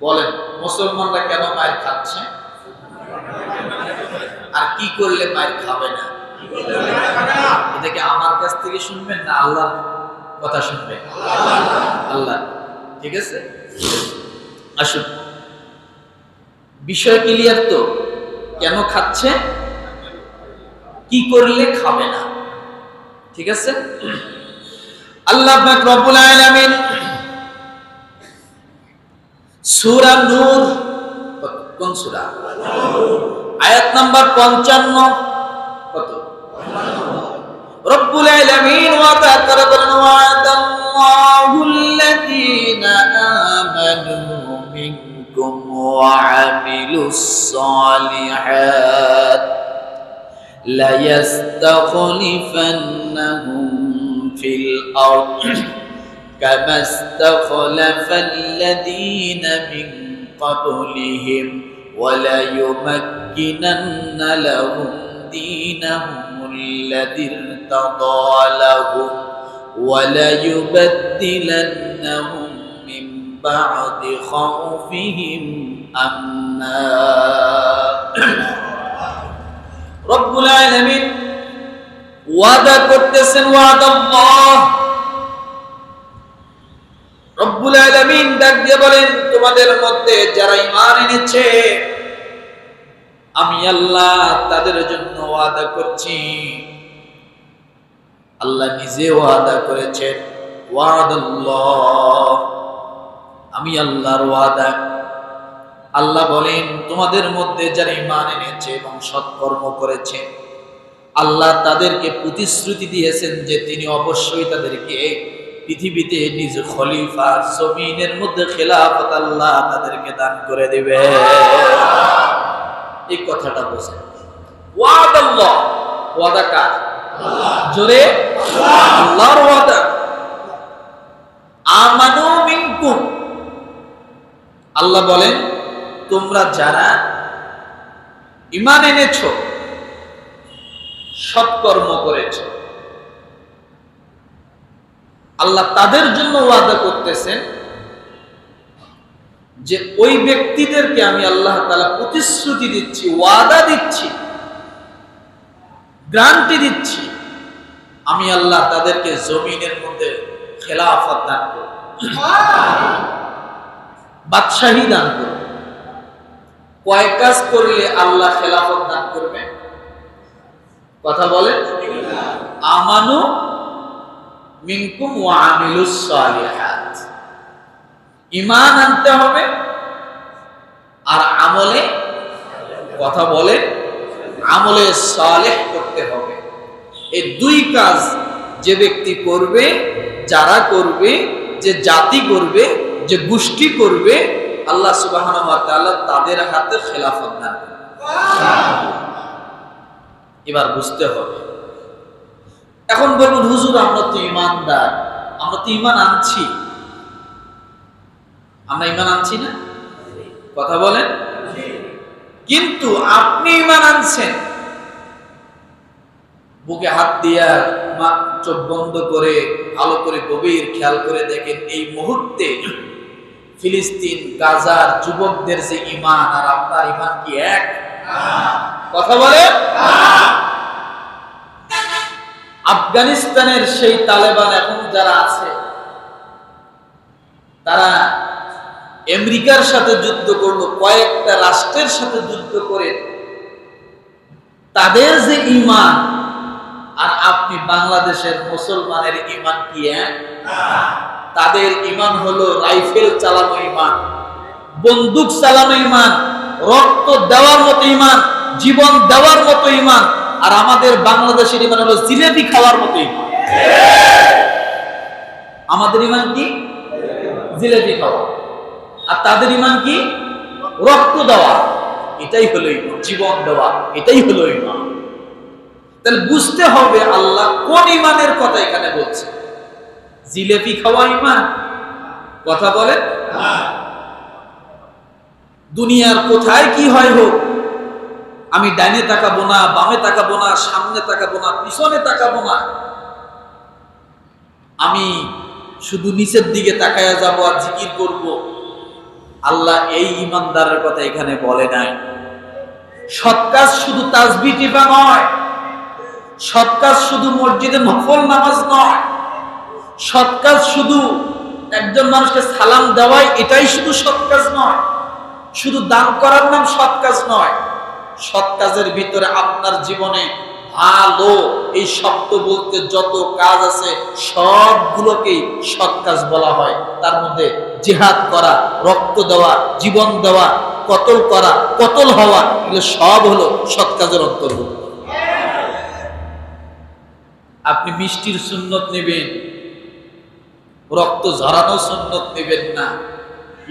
বলেন মুসলমানরা কেন মায়ের খাচ্ছে আর কি করলে মায়ের খাবে না? এটা কি আমার কাছ থেকে শুনবেন না আল্লাহর কথা শুনবেন? আল্লাহ। ঠিক আছে, আসুন বিষয় ক্লিয়ার তো। কেন খাচ্ছে, কি করলে খাবে না? ঠিক আছে, আল্লাহ পাক রব্বুল আলামিন সূরা নূর, কোন সূরা? আয়াত নাম্বার 55। কত? রব্বুল আলামিন ওয়াদা করে বলেন, ওয়াদাল্লাহুল্লাযীনা আমানু মিনকুম ওয়া আমিলুস সালিহাত লা ইয়াস্তাখলিফান্নাহুম ফিল আরদ كما استخلف الذين من قبلهم وليمكنن لهم دينهم الذي ارتضى لهم وليبدلنهم من بعد خوفهم أمنا رب العالمين ওয়াদা করতেছেন, ওয়াদাল্লাহ। রব্বুল আলামিন ডাক দিয়ে বলেন, তোমাদের মধ্যে যারা ঈমান এনেছে আমি আল্লাহ তাদের জন্য ওয়াদা করছি। আল্লাহ নিজে ওয়াদা করেছেন, ওয়াদাল্লাহ, আমি আল্লাহর ওয়াদা। আল্লাহ বলেন, তোমাদের মধ্যে যারা ঈমান এনেছে এবং সৎকর্ম করেছে আল্লাহ তাদেরকে প্রতিশ্রুতি দিয়েছেন যে তিনি অবশ্যই তাদেরকে পৃথিবীতে নিজ খলিফা, জমিনের মধ্যে খেলাফত আল্লাহ তাদেরকে দান করে দিবে। এই কথাটা বোঝেন, ওয়াদাল্লাহ। ওয়াদা কার? জোরে আল্লাহর ওয়াদা। আমানু মিনকুম, আল্লাহ বলেন তোমরা যারা ঈমান এনেছো, সৎকর্ম করেছো, আল্লাহ তাদের জন্য ওয়াদা করতেছেন যে ওই ব্যক্তিদেরকে আমি আল্লাহ তাআলা প্রতিশ্রুতি দিচ্ছি, ওয়াদা দিচ্ছি, গ্যারান্টি দিচ্ছি, আমি আল্লাহ তাদেরকে জমিনের মধ্যে খেলাফত দান করব, বাদশাহী দান করব। কয় কাজ করলে আল্লাহ খেলাফত দান করবে? কথা বলেন, আমানু মিনকুম ওয়া আমিলুস সালিহাত। ঈমান আনতে হবে আর আমলে, কথা বলেন, আমলে সালেহ করতে হবে। এই দুই কাজ যে ব্যক্তি করবে, যারা করবে, যে জাতি করবে, যে গোষ্ঠী করবে, আল্লাহ সুবহানাহু ওয়া তাআলা তাদের হাতে খেলাফত দান করবে। এবার বুঝতে হবে। এখন বলুন, হুজুর আমরা তো ঈমানদার, আমরা তো ঈমান আনছি, আমরা ঈমান আনছি না? কথা বলেন। কিন্তু আপনি ঈমান আনছেন, বুকে হাত দিয়া চোখ বন্ধ করে ভালো করে গভীর খেয়াল করে দেখেন, এই মুহূর্তে ফিলিস্তিন গাজার যুবকদের যে ঈমান আর আপনার ঈমান কি এক? কথা বলেন। আফগানিস্তানের সেই তালেবান এখন যারা আছে, তারা আমেরিকার সাথে যুদ্ধ করলো, কয়েকটা রাষ্ট্রের সাথে যুদ্ধ করে তাদের যে ঈমান আর আপনি বাংলাদেশের মুসলমানের ঈমান কি এক? তাদের ঈমান হলো রাইফেল চালানো ঈমান, বন্দুক চালানো ঈমান, রক্ত দেওয়ার মতো ঈমান, জীবন দেওয়ার মতো ঈমান। আর আমাদের বাংলাদেশের ঈমান হলো জিলেবি খাওয়ার মতো ঈমান। আমাদের ঈমান কি? জিলেবি খাওয়া। আর তাদের ঈমান কি? রক্ত দেওয়া। এটাই হলো ঈমান, জীবন দেওয়া, এটাই হলো ঈমান। তাহলে বুঝতে হবে আল্লাহ কোন ঈমানের কথা এখানে বলছে। জিলেবি খাওয়া ঈমান? কথা বলেন। দুনিয়ার কোথায় কি হয় হোক, আমি ডাইনে তাকাবো না, বামে তাকাবো না, সামনে তাকাবো না, পিছনে তাকাবো না, আমি শুধু নিচের দিকে তাকায়া যাব আর জিকির করব, আল্লাহ এই ইমানদারের কথা এখানে বলে নাই। সৎ কাজ শুধু তাসবিহ টিপা নয়, সৎ কাজ শুধু মসজিদে নফল নামাজ নয়, সৎ কাজ শুধু একজন মানুষকে সালাম দেওয়াই এটাই শুধু সৎ কাজ নয়, শুধু দান করার নাম সৎ কাজ নয়। সৎ কাজের ভিতরে আপনার জীবনে ভালো এই শব্দ বলতে যত কাজ আছে সবগুলোকেই সৎ কাজ বলা হয়। তার মধ্যে জিহাদ করা, রক্ত দেওয়া, জীবন দেওয়া, কতল করা, কতল হওয়া, এগুলো সব হলো সৎ কাজের অন্তর্ভুক্ত। আপনি মিষ্টির সুন্নত নেবেন, রক্ত ঝরানো সুন্নত নেবেন না,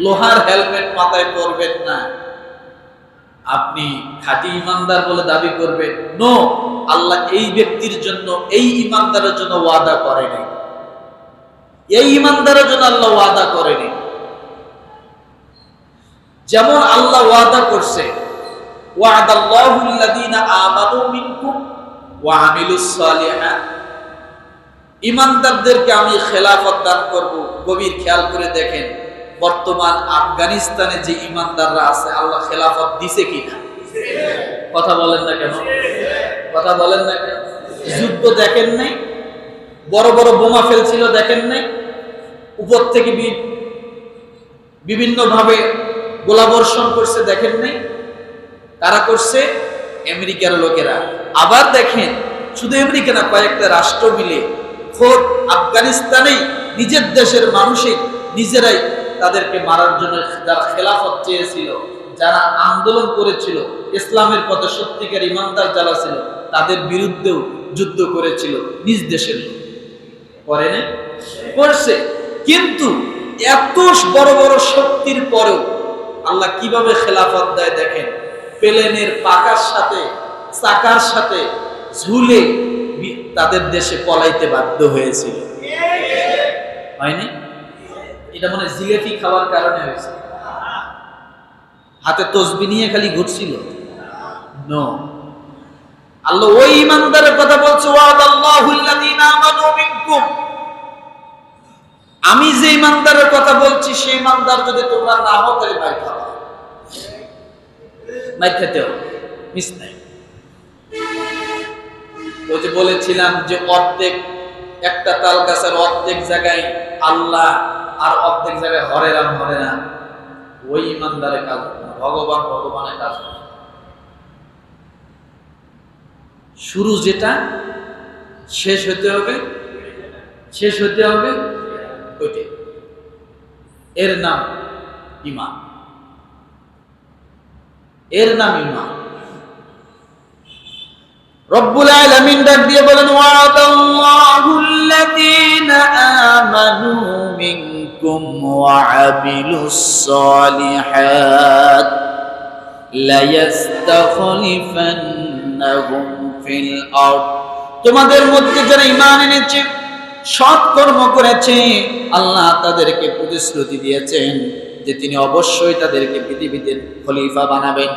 লোহার হেলমেট মাথায় পরবেন না, আপনি খাঁটি ইমানদার বলে দাবি করবেন। নো, আল্লাহ এই ব্যক্তির জন্য, এই ইমানদারের জন্য ওয়াদা করেনি, এই ইমানদারের জন্য আল্লাহ ওয়াদা করেনি। যেমন আল্লাহ ওয়াদা করছে, ওয়াদাল্লাহুল্লাযীনা আমানু মিনকুম ওয়া আমিলুস সালিহাত, ইমানদারদেরকে আমি খেলাফত দান করব। গভীর খেয়াল করে দেখেন, বর্তমান আফগানিস্তানে যে ইমানদাররা আছে আল্লাহ খেলাফত দিছে কিনা? কথা বলেন না কেন? কথা বলেন না কেন? যুদ্ধ দেখেন নাই? বড় বড় বোমা ফেলছিল দেখেন নাই? উপর থেকে বিভিন্ন ভাবে গোলাবর্ষণ করছে দেখেন নাই? কারা করছে? আমেরিকার লোকেরা। আবার দেখেন, শুধু আমেরিকা না, কয়েকটা রাষ্ট্র মিলে খোদ আফগানিস্তানেই নিজের দেশের মানুষই নিজেরাই তাদেরকে মারার জন্য, যারা খেলাফত চেয়েছিল, যারা আন্দোলন করেছিল, ইসলামের পথে সত্যিকার ইমানদার যারা ছিল, তাদের বিরুদ্ধেও যুদ্ধ করেছিল নিজ দেশের লোক। করে না? করছে। কিন্তু এত বড় বড় শক্তির পরেও আল্লাহ কিভাবে খেলাফত দেয় দেখেন। প্লেনের পাকার সাথে চাকার সাথে ঝুলে তাদের দেশে পলাইতে বাধ্য হয়েছিল। হয়নি? এটা মানে জিলেপি খাওয়ার কারণে হয়েছে? হাতে তসবিহ নিয়ে খালি ঘুরছিল? নো, আল্লাহ ওই ইমানদারের কথা বলছে, ওয়াদাল্লাহুল্লাযীনা আমানু মিনকুম, আমি যে ইমানদারের কথা বলছি সেই ইমানদার যদি তোমরা না হও তাহলে মার খাবা, মার খেতে হবে, মিস নাই। ওই যে বলেছিলাম যে অর্ধেক একটা তাল গাছের অর্ধেক জায়গায় আল্লাহ আর অর্ধেক জায়গায় হরে রাম হরে না, ওই ইমানদারের কাজ, ভগবান ভগবানের কাজ। শুরু যেটা শেষ হতে হবে, শেষ হতে হবে ওইটাই, এর নাম ঈমান, এর নাম ঈমান। রব্বুল আলামিন ডাক দিয়ে বলেন, ওয়াদাল্লাহুল্লাযীনা আমানু মিনকুম ওয়া আমিলুস সালিহাত লা ইস্তাখলিফান্নাহুম ফিল আরদ, তোমাদের মধ্যে যারা ঈমান এনেছে, সৎ কর্ম করেছে, আল্লাহ তাদেরকে প্রতিশ্রুতি দিয়েছেন যে তিনি অবশ্যই তাদেরকে পৃথিবীতে খলিফা বানাবেন,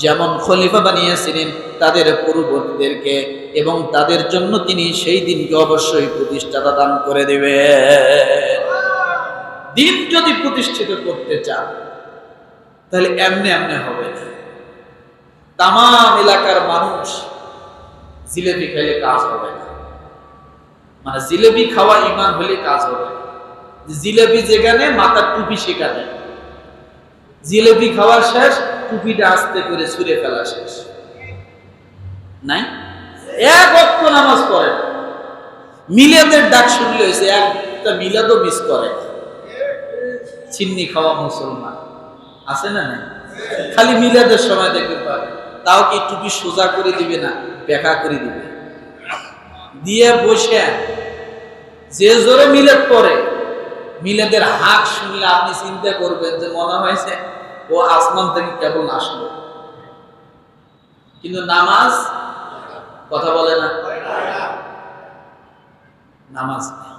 যেমন খলিফা বানিয়েছিলেন তাদের পূর্ববর্তীদেরকে, এবং তাদের জন্য তিনি সেই দিনকে অবশ্যই প্রতিষ্ঠাতা দান করে দেবেন। দিন যদি প্রতিষ্ঠিত করতে চান তাহলে এমনি এমনি হবে না। তাম এলাকার মানুষ জিলেবি খেলে কাজ হবে না, মানে জিলেবি খাওয়া ঈমান হলে কাজ হবে না। জিলেবি যেখানে মাথার টুপি সেখানে, জিলেবি খাওয়া শেষ, টুপিটা আস্তে করে ছুঁড়ে ফেলা শেষ। নাই এক ওয়াক্ত নামাজ পড়ে, মিলাদের ডাক শুনলে হয়েছে, একটা মিলাদও মিস করে। চিন্নি খাওয়া মুসলমান আছে না? নাই? খালি মিলাদের সময় দেখতে পারে, তাও কি টুপি সোজা করে দিবে না, বেঁকা করে দিবে, দিয়ে বসে যে জোরে মিলাদ পড়ে, মিলাদের হাক শুনলে আপনি চিন্তা করবেন যে মনে হয়েছে ও আসমান থেকে কেবল আসলো। কিন্তু নামাজ, কথা বলে না, নামাজ নেই।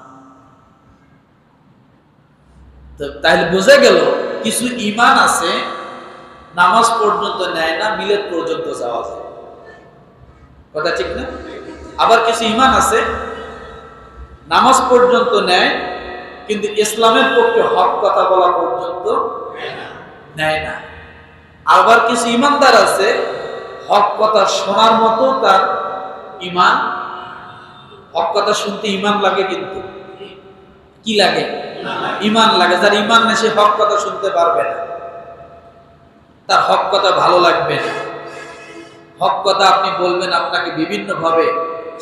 তো তাহলে বোঝা গেল কিছু ঈমান আছে নামাজ পর্যন্ত নেয় না, মিলাদ পর্যন্ত যাওয়া যায়, কথা ঠিক না? আবার কিছু ঈমান আছে নামাজ পর্যন্ত নেয় কিন্তু ইসলামের পক্ষে হক কথা বলা পর্যন্ত নেয় না। আবার কিছু ইমানদার আছে হক কথা শোনার মতো তার ইমান, হক কথা শুনতে ইমান লাগে, কিন্তু কি লাগে? ইমান লাগে। যার ইমান নেই সে হক কথা শুনতে পারবে না, তার হক কথা ভালো লাগবে না। হক কথা আপনি বলবেন, আপনাকে বিভিন্ন ভাবে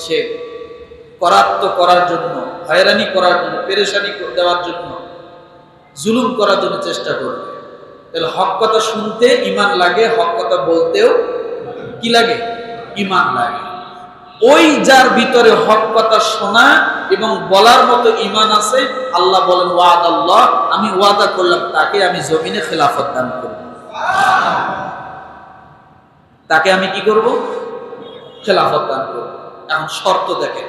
সে করাত্ম করার জন্য, হয়রানি করার জন্য, পেরেশানি দেওয়ার জন্য, জুলুম করার জন্য চেষ্টা করবে। তাহলে হক কথা শুনতে ইমান লাগে, হক কথা বলতেও কি লাগে? ইমান লাগে। ওই যার ভিতরে হক কথা শোনা এবং বলার মতো ইমান আছে, আল্লাহ বলেন ওয়াদাল্লাহ, আমি ওয়াদা করলাম তাকে আমি জমিনে খেলাফত দান করব। তাকে আমি কি করব? খেলাফত দান করব। এখন শর্ত দেখেন,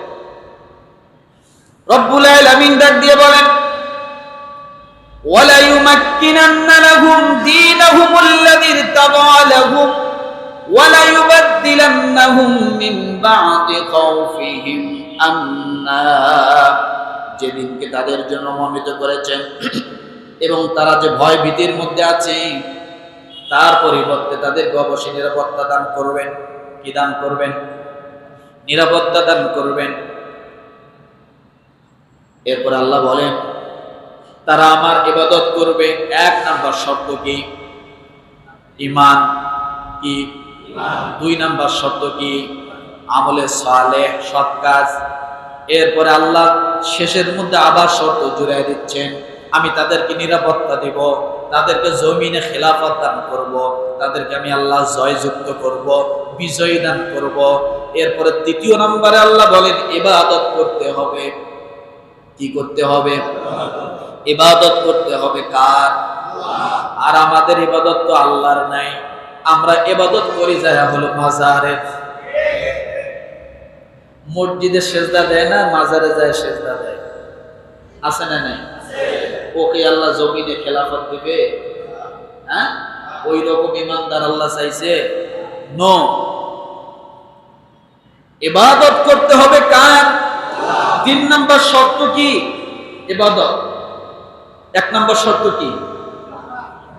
রব্বুল আলামিন ডাক দিয়ে বলেন ওয়ালা ইউমাক্কিনান্না লাহুম দীনাহুমুল্লাযী ইরতাদা লাহুম ওয়ালা ইউবাদদিলান্নাহুম মিন বা'দি খাউফিহিম আমনা। যেদিনকে তাদের জন্য মনোনীত করেছেন এবং তারা যে ভয় ভীতির মধ্যে আছে, তার পরিবর্তে তাদেরকে অবশ্যই নিরাপত্তা দান করবেন। কি দান করবেন? নিরাপত্তা দান করবেন। এরপর আল্লাহ বলেন তারা আমার ইবাদত করবে। এক নাম্বার শর্ত কি? ঈমান। কি? দুই নাম্বার শর্ত কি? আমলে সালেহ, সৎ কাজ। এরপরে আল্লাহ শেষের মধ্যে আবার শর্ত জুড়ে দিচ্ছেন, আমি তাদেরকে নিরাপত্তা দিব, তাদেরকে জমিনে খেলাফত দান করব, তাদেরকে আমি আল্লাহ জয়যুক্ত করব, বিজয়ী দান করব। এরপরে তৃতীয় নম্বরে আল্লাহ বলেন ইবাদত করতে হবে। কি করতে হবে? ইবাদত করতে হবে কার? আর আমাদের ইবাদত তো আল্লাহর নাই, আমরা ইবাদত করি যায় হলো মাজারের। মসজিদে সেজদা দেয় না, মাজারে যায় সেজদা দেয়। আছে না নাই? ওকে আল্লাহ জমিনে খেলাফত দিবে? হ্যাঁ, ওই রকম ইমানদার আল্লাহ চাইছে? নো। ইবাদত করতে হবে কার? তিন নাম্বার শর্ত কি? ইবাদত। এক নাম্বার শর্ত কি?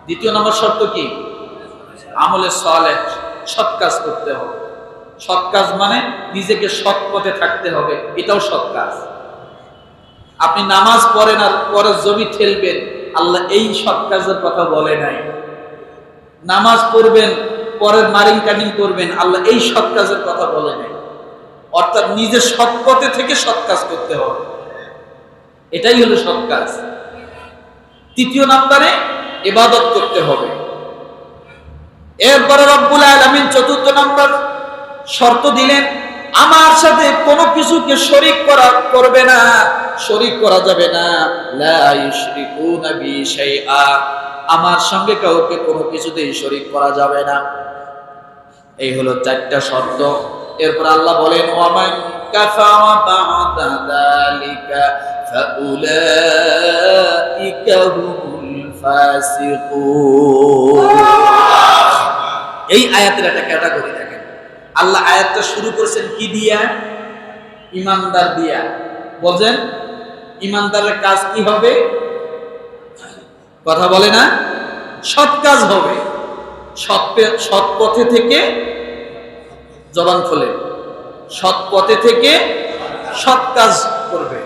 দ্বিতীয় নাম্বার শর্ত কি? আমলে সালেহ, সৎ কাজ করতে হবে। সৎ কাজ মানে নিজেকে সৎ পথে থাকতে হবে, এটাও সৎ কাজ। আপনি নামাজ পড়েন আর পরে জমি ঠেলবেন, আল্লাহ এই সৎ কাজের কথা বলে নাই। নামাজ পড়বেন পরের মারিং কাটিং করবেন, আল্লাহ এই সৎ কাজের কথা বলে নাই। অর্থাৎ নিজে সৎ পথে থেকে সৎ কাজ করতে হবে, এটাই হলো সৎ কাজ। তৃতীয় নম্বরে ইবাদত করতে হবে। এরপরে রব্বুল আলামিন চতুর্থ নম্বর শর্ত দিলেন, আমার সাথে কোনো কিছুকে শরীক করবে না, শরীক করা যাবে না। লা ইউশরিকুনা বি শাইআ, আমার সঙ্গে কাউকে কোনো কিছুতেই শরীক করা যাবে না। এই হলো চারটা শর্ত। এরপর আল্লাহ বলেন ওয়ামান কাফারা বা'দা যালিকা ফাউলাইকা হুমুল ফাসিকুন। এই আয়াতের একটা ক্যাটাগরি দেখেন, আল্লাহ আয়াতটা শুরু করেছেন কি দিয়া? ইমানদার দিয়া। বলেন ইমানদারের কাজ কি হবে? কথা বলে না? সৎ কাজ হবে। সৎ পথে থেকে, জবান খোলে, সৎ পথে থেকে সৎ কাজ করবে।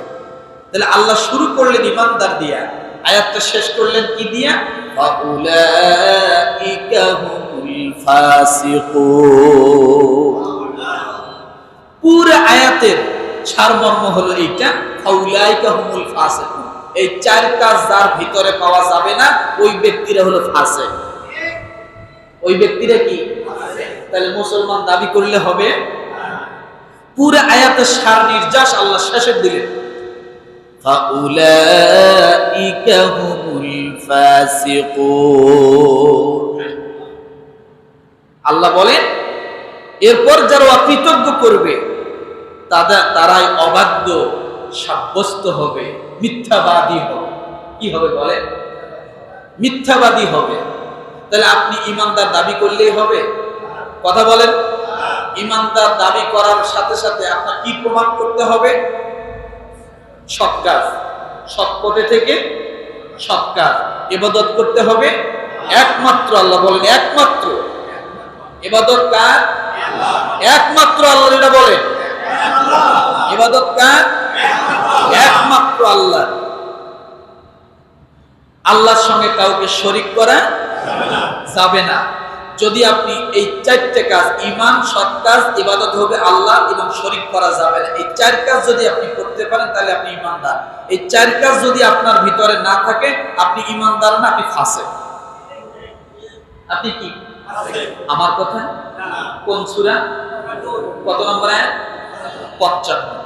তাহলে আল্লাহ শুরু করলেন ইমানদার দিয়া, আয়াতটা শেষ করলেন কি দিয়া? ফাউলাইকা হুমুল ফাসিকুন। পুরো আয়াতের সারমর্ম হলো এইটা, ফাউলাইকা হুমুল ফাসিকুন। এই চার কাজ যার ভিতরে পাওয়া যাবে না, ওই ব্যক্তিরা হলো ফাসিক। ওই ব্যক্তিরা কি? তাহলে মুসলমান দাবি করলে হবে? পুরো আয়াতের সার নির্যাস আল্লাহ শেষে দিলেন, ফাউলাইকা হুমুল ফাসিকুন। আল্লাহ বলেন এরপর যারা অকৃতজ্ঞ করবে তারাই অবাধ্য সাব্যস্ত হবে, মিথ্যাবাদী হবে। কি হবে বলে? মিথ্যাবাদী হবে। তাহলে আপনি ইমানদার দাবি করলেই হবে? কথা বলেন। ইমানদার দাবি করার সাথে সাথে আপনার কি প্রমাণ করতে হবে? সৎ কাজ, সৎ পথে থেকে সৎ কাজ। ইবাদত করতে হবে, একমাত্র আল্লাহ। বলেন একমাত্র। ইবাদত কার? একমাত্র আল্লাহ। এটা বলেন ইবাদত কার? একমাত্র আল্লাহ। আল্লাহর সঙ্গে কাউকে শরীক করা যাবে না। যদি আপনি এই চারটে কাজ, ঈমান, সৎ কাজ, ইবাদত হবে আল্লাহ এবং শরীক করা যাবে না, এই চার কাজ যদি আপনি করতে পারেন তাহলে আপনি ঈমানদার। এই চার কাজ যদি আপনার ভিতরে না থাকে আপনি ঈমানদার না, আপনি ফাসিক। আপনি কি? আমার কথা কোন সূরা কত নম্বর আয়াত? 55।